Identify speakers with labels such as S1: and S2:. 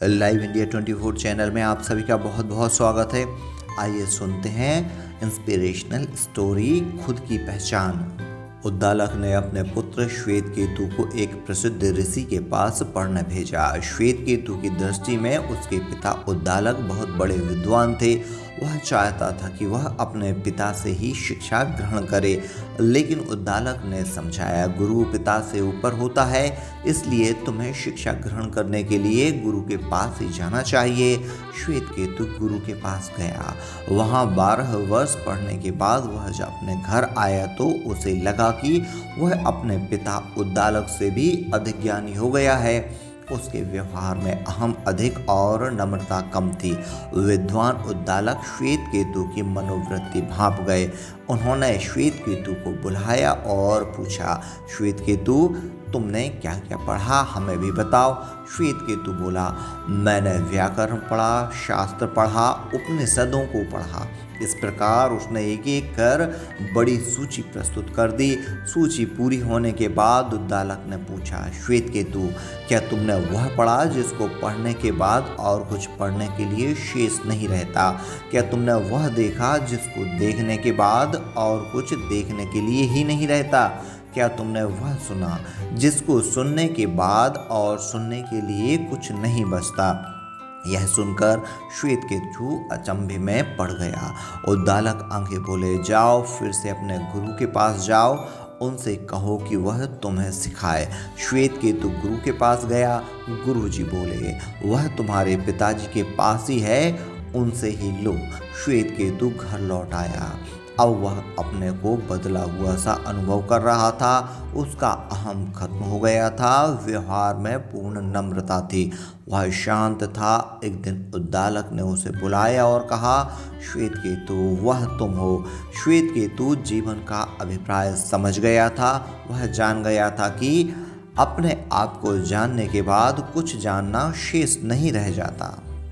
S1: Live India 24 channel में आप सभी का बहुत बहुत स्वागत है। आइए सुनते हैं इंस्पिरेशनल स्टोरी खुद की पहचान। उद्दालक ने अपने पुत्र श्वेतकेतु को एक प्रसिद्ध ऋषि के पास पढ़ने भेजा। श्वेतकेतु की दृष्टि में उसके पिता उद्दालक बहुत बड़े विद्वान थे। वह चाहता था कि वह अपने पिता से ही शिक्षा ग्रहण करे, लेकिन उद्दालक ने समझाया, गुरु पिता से ऊपर होता है, इसलिए तुम्हें शिक्षा ग्रहण करने के लिए गुरु के पास ही जाना चाहिए। श्वेतकेतु गुरु के पास गया। वहाँ 12 वर्ष पढ़ने के बाद वह जब अपने घर आया तो उसे लगा कि वह अपने पिता उद्दालक से भी अधिक ज्ञानी हो गया है। उसके व्यवहार में अहम अधिक और नम्रता कम थी। विद्वान उद्दालक श्वेतकेतु की मनोवृत्ति भांप गए। उन्होंने श्वेतकेतु को बुलाया और पूछा, श्वेतकेतु, तुमने क्या क्या पढ़ा, हमें भी बताओ। श्वेतकेतु बोला, मैंने व्याकरण पढ़ा, शास्त्र पढ़ा, उपनिषदों को पढ़ा। इस प्रकार उसने एक एक कर बड़ी सूची प्रस्तुत कर दी। सूची पूरी होने के बाद उद्दालक ने पूछा, श्वेतकेतु, क्या तुमने वह पढ़ा जिसको पढ़ने के बाद और कुछ पढ़ने के लिए शेष नहीं रहता? क्या तुमने वह देखा जिसको देखने के बाद और कुछ देखने के लिए ही नहीं रहता? क्या तुमने वह सुना जिसको सुनने के बाद और सुनने के लिए कुछ नहीं बचता? यह सुनकर श्वेतकेतु अचंभे में पड़ गया। उद्दालक आगे बोले, जाओ फिर से अपने गुरु के पास जाओ, उनसे कहो कि वह तुम्हें सिखाए। श्वेतकेतु गुरु के पास गया। गुरुजी बोले, वह तुम्हारे पिताजी के पास ही है, उनसे ही लो। श्वेतकेतु घर लौट आया। अब वह अपने को बदला हुआ सा अनुभव कर रहा था। उसका अहम खत्म हो गया था। व्यवहार में पूर्ण नम्रता थी। वह शांत था। एक दिन उद्दालक ने उसे बुलाया और कहा, श्वेतकेतु, वह तुम हो। श्वेतकेतु जीवन का अभिप्राय समझ गया था। वह जान गया था कि अपने आप को जानने के बाद कुछ जानना शेष नहीं रह जाता।